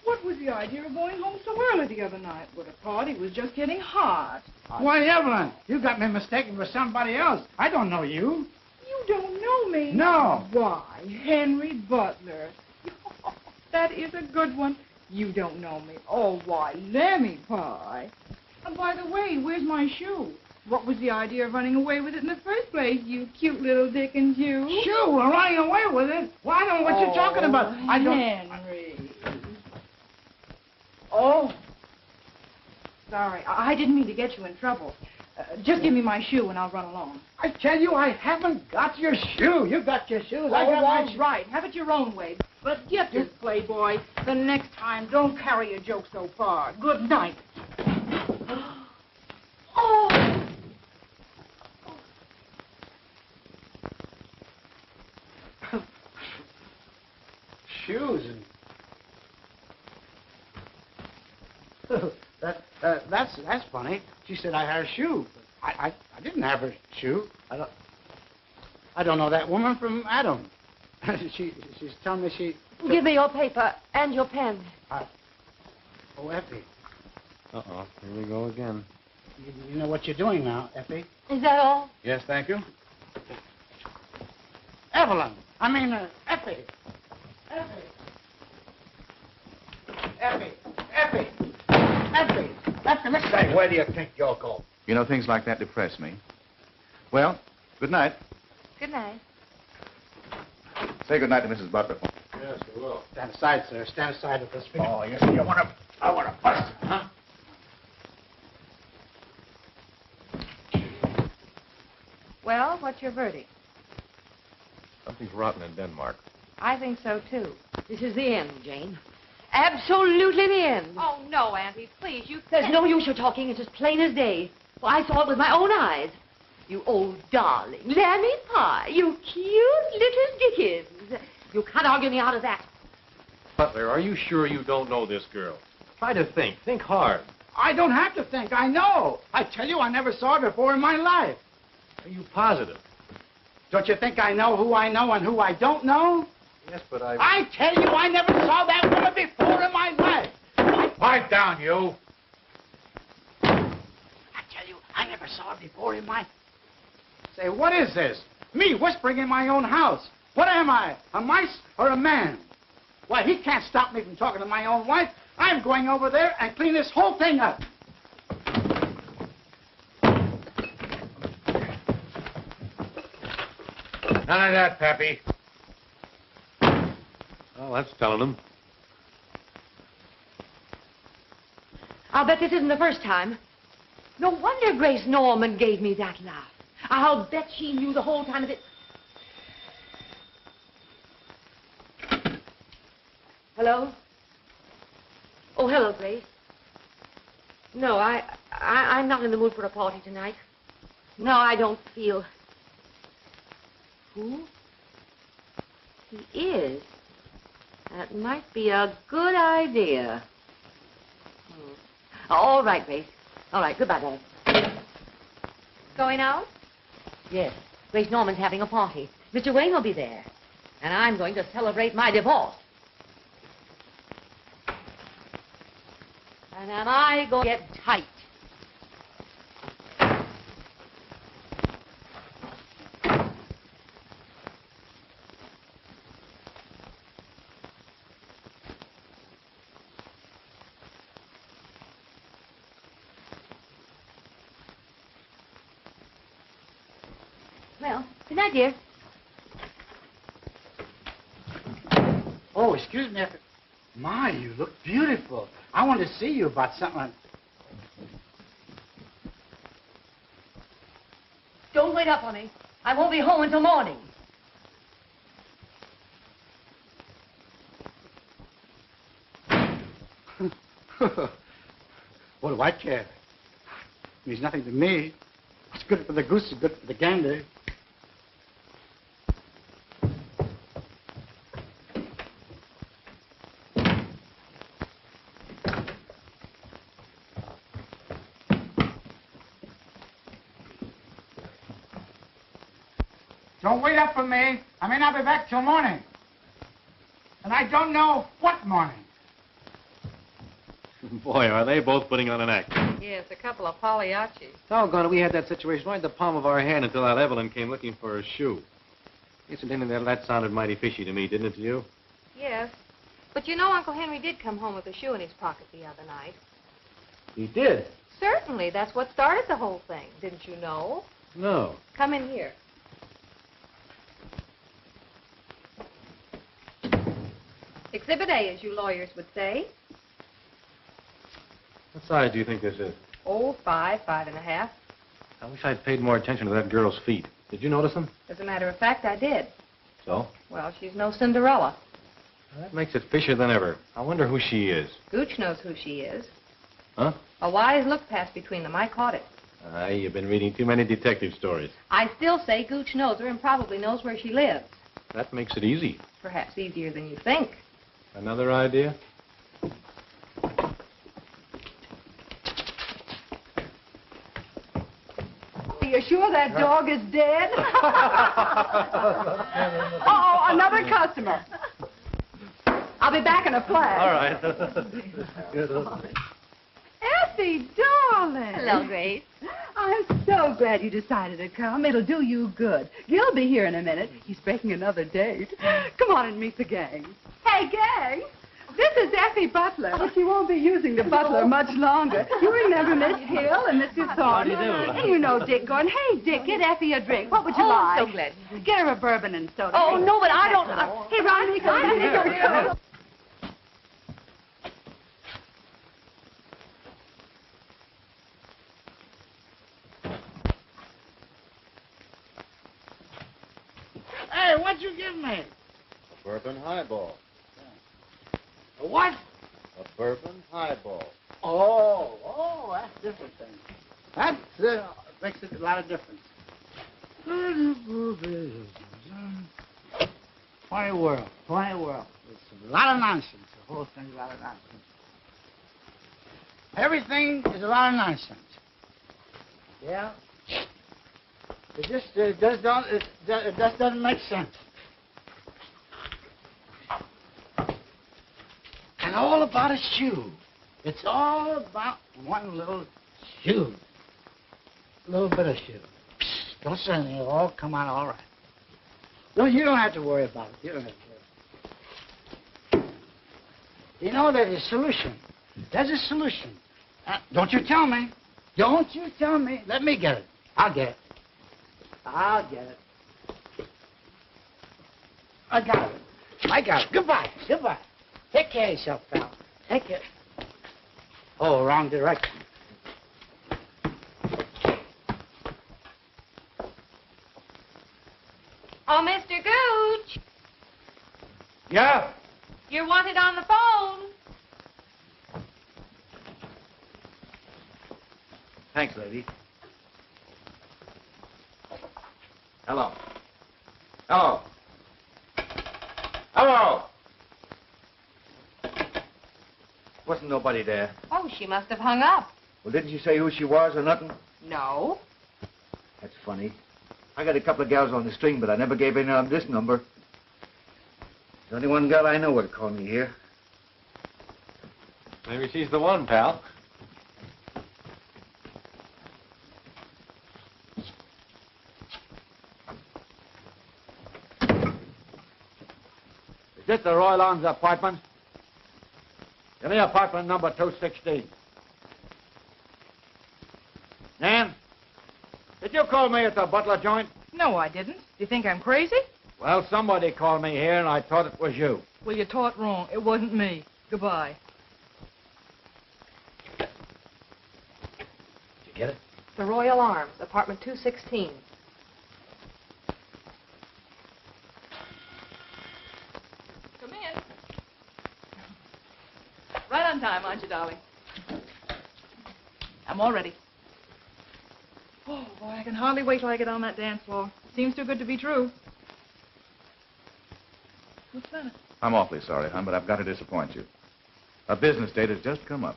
What was the idea of going home so early the other night? Well, the party was just getting hot. Why, Evelyn, you got me mistaken for somebody else. I don't know you. You don't know me? No. Why, Henry Butler. That is a good one. You don't know me. Oh, why, Lemmy Pie. And by the way, where's my shoe? What was the idea of running away with it in the first place, you cute little Dickens, you? Shoe? We're running away with it? Well, I don't know what you're talking about. I don't... Henry. Oh. Sorry, I didn't mean to get you in trouble. Just give me my shoe and I'll run along. I tell you, I haven't got your shoe. You got your shoes. I got my shoe. Right. Have it your own way. But get this, Playboy. The next time, don't carry a joke so far. Good night. Oh! shoes and... that's funny. She said I had a shoe. I didn't have her shoe. I don't know that woman from Adam. She's telling me she... Give me your paper and your pen. Oh, Effie. Uh-oh. Here we go again. You know what you're doing now, Effie? Is that all? Yes, thank you. Evelyn. I mean, Effie. Effie. Let's say, where do you think you'll go? You know, things like that depress me. Well, good night. Good night. Say good night to Mrs. Butler. Yes, we will. Stand aside, sir. Stand aside with this. Oh, you see, I want to bust it, huh? Well, what's your verdict? Something's rotten in Denmark. I think so, too. This is the end, Jane. Absolutely the end. Oh, no, Auntie, please, you There's no use your talking. It's as plain as day. Well, I saw it with my own eyes. You old darling. Lammy pie. You cute little Dickens. You can't argue me out of that. Butler, are you sure you don't know this girl? Try to think. Think hard. I don't have to think. I know. I tell you, I never saw her before in my life. Are you positive? Don't you think I know who I know and who I don't know? Yes, but I tell you, I never saw that woman before in my life. Pipe down, you. I tell you, I never saw her before in my... Say, what is this? Me whispering in my own house. What am I, a mice or a man? Why, he can't stop me from talking to my own wife. I'm going over there and clean this whole thing up. None of that, Pappy. Well, that's telling him. I'll bet this isn't the first time. No wonder Grace Norman gave me that laugh. I'll bet she knew the whole time of it. Hello? Oh, hello, Grace. No, I'm not in the mood for a party tonight. No, I don't feel... Who? He is. That might be a good idea. All right, Grace. All right, goodbye, Dad. Going out? Yes. Grace Norman's having a party. Mr. Wayne will be there. And I'm going to celebrate my divorce. And am I going to get tight? Well, good night, dear. Oh, excuse me. My, you look beautiful. I want to see you about something. Don't wait up on me. I won't be home until morning. What do I care? It means nothing to me. What's good for the goose is good for the gander. Don't wait up for me. I may not be back till morning. And I don't know what morning. Boy, are they both putting on an act. Yes, a couple of Pagliaccis. Doggone it, we had that situation right in the palm of our hand until that Evelyn came looking for a shoe. Incidentally, that sounded mighty fishy to me, didn't it to you? Yes. But you know Uncle Henry did come home with a shoe in his pocket the other night. He did? Certainly. That's what started the whole thing. Didn't you know? No. Come in here. Exhibit A, as you lawyers would say. What size do you think this is? Oh, 5, 5.5. I wish I'd paid more attention to that girl's feet. Did you notice them? As a matter of fact, I did. So? Well, she's no Cinderella. Well, that makes it fishier than ever. I wonder who she is. Gooch knows who she is. Huh? A wise look passed between them. I caught it. You've been reading too many detective stories. I still say Gooch knows her and probably knows where she lives. That makes it easy. Perhaps easier than you think. Another idea? Are you sure that dog is dead? Oh, another customer. I'll be back in a flash. All right. Effie, darling. Hello, Grace. I'm so glad you decided to come. It'll do you good. Gil'll be here in a minute. He's breaking another date. Come on and meet the gang. Hey, gang. This is Effie Butler, but she won't be using the Butler much longer. You remember Miss Hill and Mr. Thornton? How do you do? And you know Dick Gordon. Hey, Dick, get Effie a drink. What would you like? I'm so glad. Get her a bourbon and soda. Oh, no, but I don't... Hey, Ronnie, come here. Hey, what'd you give me? A bourbon highball. A what? A bourbon highball. Oh, that's different thing. That makes it a lot of difference. Funny world, funny world. It's a lot of nonsense. The whole thing's a lot of nonsense. Everything is a lot of nonsense. Yeah. It just doesn't make sense. And all about a shoe. It's all about one little shoe. A little bit of shoe. Psst, don't say anything. It'll all come out all right. No, you don't have to worry about it. You don't have to worry. You know, there's a solution. There's a solution. Don't you tell me. Don't you tell me. Let me get it. I'll get it. I'll get it. I got it. I got it. Goodbye. Goodbye. Take care of yourself, pal. Take care. Oh, wrong direction. Oh, Mr. Gooch, Yeah? you're wanted on the phone. Thanks, lady. Hello. Hello. Hello. Wasn't nobody there. Oh, she must have hung up. Well, didn't she say who she was or nothing? No. That's funny. I got a couple of gals on the string, but I never gave any on this number. There's only one girl I know would call me here. Maybe she's the one, pal. Is this the Royal Arms apartment? Give me apartment number 216. Nan, did you call me at the Butler joint? No, I didn't. Do you think I'm crazy? Well, somebody called me here, and I thought it was you. Well, you taught wrong. It wasn't me. Goodbye. Did you get it? The Royal Arms, apartment 216. Come in. Right on time, aren't you, darling? I'm all ready. Oh, boy, I can hardly wait till I get on that dance floor. Seems too good to be true. What's that? I'm awfully sorry, hon, but I've got to disappoint you. A business date has just come up.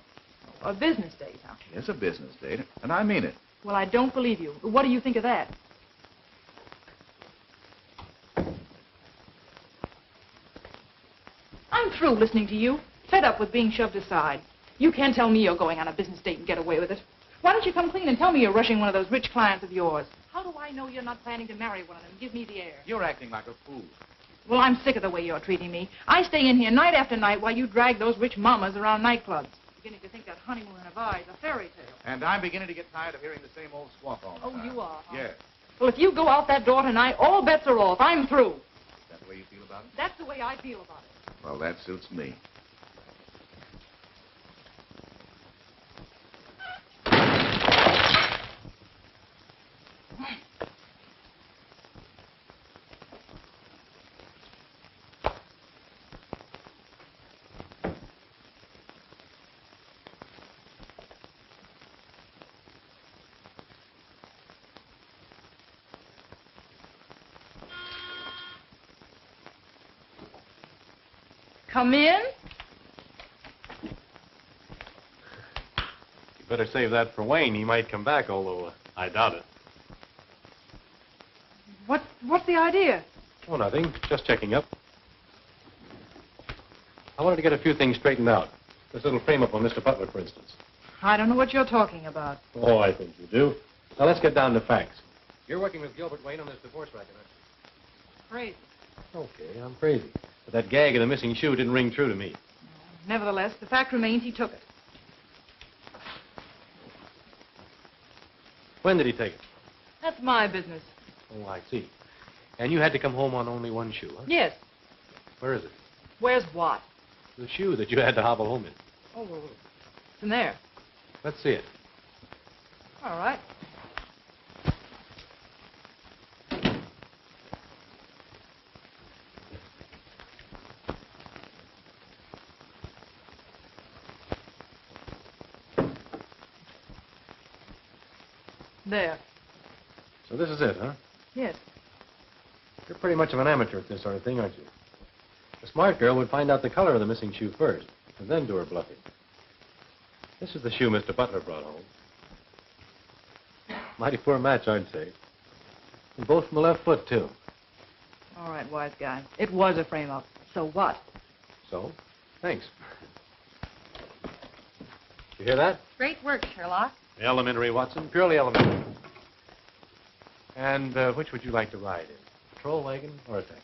A business date, huh? Yes, a business date, and I mean it. Well, I don't believe you. What do you think of that? I'm through listening to you. Fed up with being shoved aside. You can't tell me you're going on a business date and get away with it. Why don't you come clean and tell me you're rushing one of those rich clients of yours? How do I know you're not planning to marry one of them? Give me the air. You're acting like a fool. Well, I'm sick of the way you're treating me. I stay in here night after night while you drag those rich mamas around nightclubs. Beginning to think that honeymoon in a bar is a fairy tale. And I'm beginning to get tired of hearing the same old squawk all the Oh, time. you are, huh? Yes. Well, if you go out that door tonight, all bets are off. I'm through. Is that the way you feel about it? That's the way I feel about it. Well, that suits me. Come in. You better save that for Wayne. He might come back, although I doubt it. What's the idea? Oh, nothing. Just checking up. I wanted to get a few things straightened out. This little frame-up on Mr. Butler, for instance. I don't know what you're talking about. Oh, I think you do. Now, let's get down to facts. You're working with Gilbert Wayne on this divorce racket, aren't you? Crazy. Okay, I'm crazy. But that gag of the missing shoe didn't ring true to me. Nevertheless, the fact remains he took it. When did he take it? That's my business. Oh, I see. And you had to come home on only one shoe, huh? Yes. Where is it? Where's what? The shoe that you had to hobble home in. Oh, well, it's in there. Let's see it. All right. There. So this is it, huh? Yes. You're pretty much of an amateur at this sort of thing, aren't you? A smart girl would find out the color of the missing shoe first, and then do her bluffing. This is the shoe Mr. Butler brought home. Mighty poor match, I'd say. And both from the left foot, too. All right, wise guy. It was a frame-up. So what? So, thanks. You hear that? Great work, Sherlock. Elementary, Watson. Purely elementary. And which would you like to ride in? Patrol wagon or a taxi?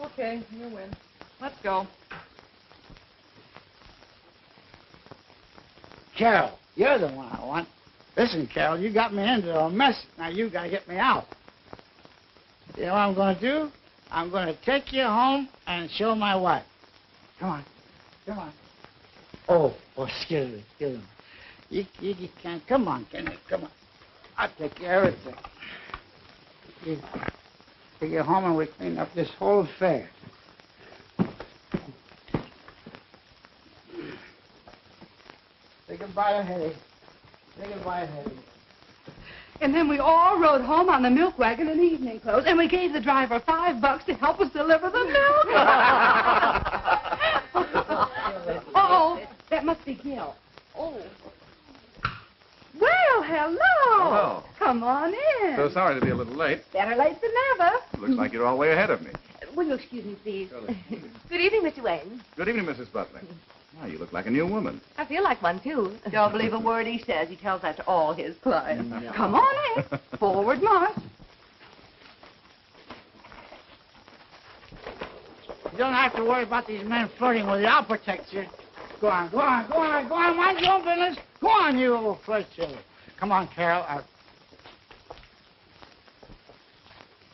Okay, you win. Let's go. Carol, you're the one I want. Listen, Carol, you got me into a mess. Now you got to get me out. You know what I'm going to do? I'm going to take you home and show my wife. Come on. Come on. Oh, excuse me. You can't. Come on, Kenny. Come on. I'll take care of everything. You take you home and we clean up this whole affair. Say goodbye to Hetty. Say goodbye to Hetty. And then we all rode home on the milk wagon in evening clothes, and we gave the driver $5 to help us deliver the milk. Oh, that must be Gil. Oh. Well, hello. Hello. Come on in. So sorry to be a little late. Better late than never. Looks like you're all way ahead of me. Will you excuse me, please? Good evening, Mr. Wayne. Good evening, Mrs. Butler. Now, you look like a new woman. I feel like one, too. Don't believe a word he says. He tells that to all his clients. Come on in. Forward march. You don't have to worry about these men flirting with you. I'll protect you. Go on. Mind your own business. Go on, you little flirt chiller. Come on, Carol.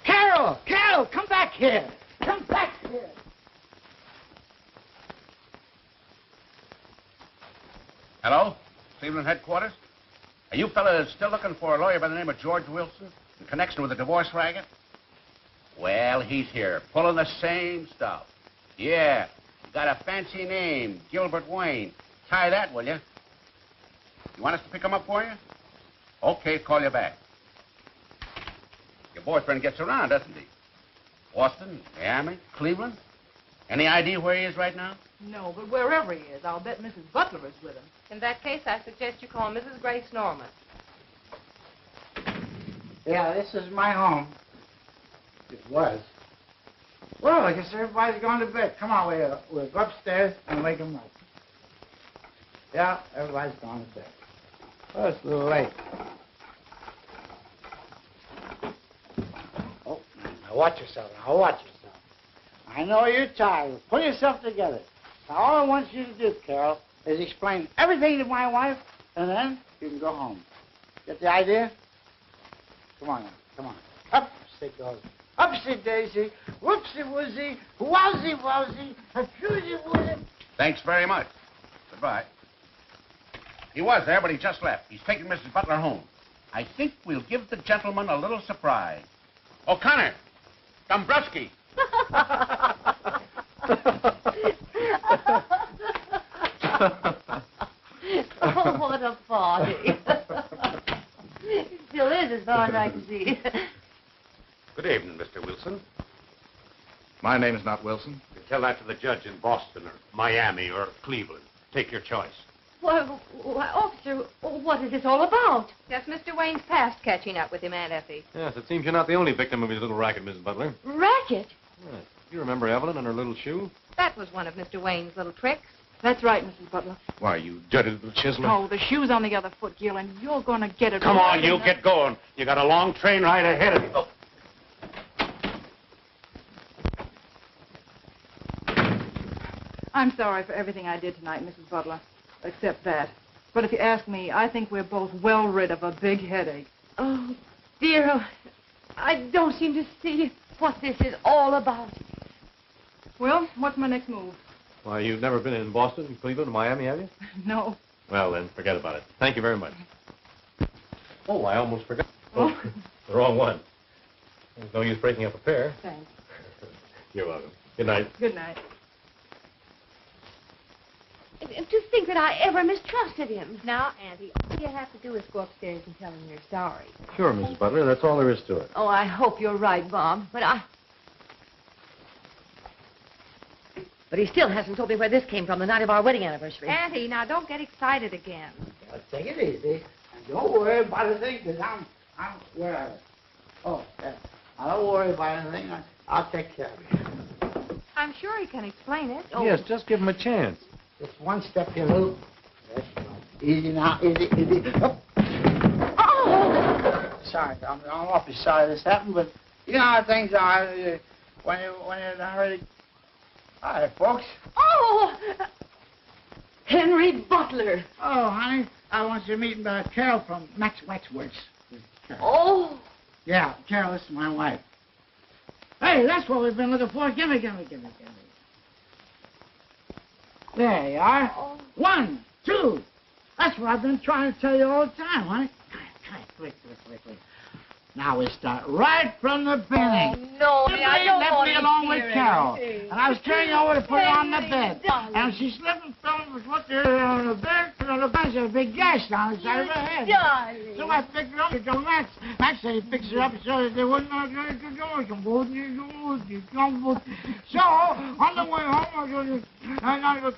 Carol, come back here. Come back here. Hello? Cleveland headquarters? Are you fellas still looking for a lawyer by the name of George Wilson in connection with the divorce racket? Well, he's here, pulling the same stuff. Yeah, got a fancy name, Gilbert Wayne. Tie that, will you? You want us to pick him up for you? Okay, call you back. Your boyfriend gets around, doesn't he? Boston, Miami, Cleveland? Any idea where he is right now? No, but wherever he is, I'll bet Mrs. Butler is with him. In that case, I suggest you call Mrs. Grace Norman. Yeah, this is my home. It was. Well, I guess everybody's going to bed. Come on, we'll go upstairs and wake them up. Yeah, everybody's gone to bed. Well, it's a little late. Oh, now watch yourself. I know you're tired. Pull yourself together. Now, all I want you to do, Carol, is explain everything to my wife, and then you can go home. Get the idea? Come on now. Come on. Up, say goes. Upsy daisy, whoopsie woozy, wowsy wowsy, a choosy woozy. Thanks very much. Goodbye. He was there, but he just left. He's taking Mrs. Butler home. I think we'll give the gentleman a little surprise. O'Connor, Dombrowski. Oh, what a party. It still is, as far as I can see. Good evening, Mr. Wilson. My name is not Wilson. You tell that to the judge in Boston or Miami or Cleveland. Take your choice. Why, officer, what is this all about? Just Mr. Wayne's past catching up with him, Aunt Effie. Yes, it seems you're not the only victim of his little racket, Mrs. Butler. Racket? Yes. You remember Evelyn and her little shoe? That was one of Mr. Wayne's little tricks. That's right, Mrs. Butler. Why, you dirty little chiseler. Oh, the shoe's on the other foot, Gil, and you're going to get it. Come right on, you in the- get going. You got a long train ride ahead of you. Oh. I'm sorry for everything I did tonight, Mrs. Butler, except that. But if you ask me, I think we're both well rid of a big headache. Oh, dear, I don't seem to see what this is all about. Well, what's my next move? Why, you've never been in Boston, Cleveland, or Miami, have you? No. Well, then, forget about it. Thank you very much. Oh, I almost forgot. Oh, the wrong one. There's no use breaking up a pair. Thanks. You're welcome. Good night. Good night. To think that I ever mistrusted him. Now, Auntie, all you have to do is go upstairs and tell him you're sorry. Sure, Mrs. Butler. That's all there is to it. Oh, I hope you're right, Bob. But he still hasn't told me where this came from the night of our wedding anniversary. Auntie, now don't get excited again. Now, take it easy. And don't worry about a thing, because I'm where are you? Oh, I don't worry about anything. I'll take care of you. I'm sure he can explain it. Oh. Yes, just give him a chance. Just one step, you little. That's right. Easy now, easy. Up. Oh! Sorry, I'm awfully sorry this happened, but you know how things are when you're in a hurry. Hi, folks. Oh! Henry Butler. Oh, honey, I want you to meet Carol from Max Waxworks. Oh! Yeah, Carol, this is my wife. Hey, that's what we've been looking for. Give me. There you are. Oh. 1, 2. That's what I've been trying to tell you all the time, honey. Quick. Now we start right from the beginning. Oh, no, I don't left want me to along with hear Carol. anything. And I was carrying her over to put her on the bed. Darling. And she slipped and fell and was put there on the bed. And the bunch of a big gash down the side of her head. Darling. So I picked her up to tell Max. Max said he'd fix her up so that they wouldn't know what to do. So, on the way home, I got to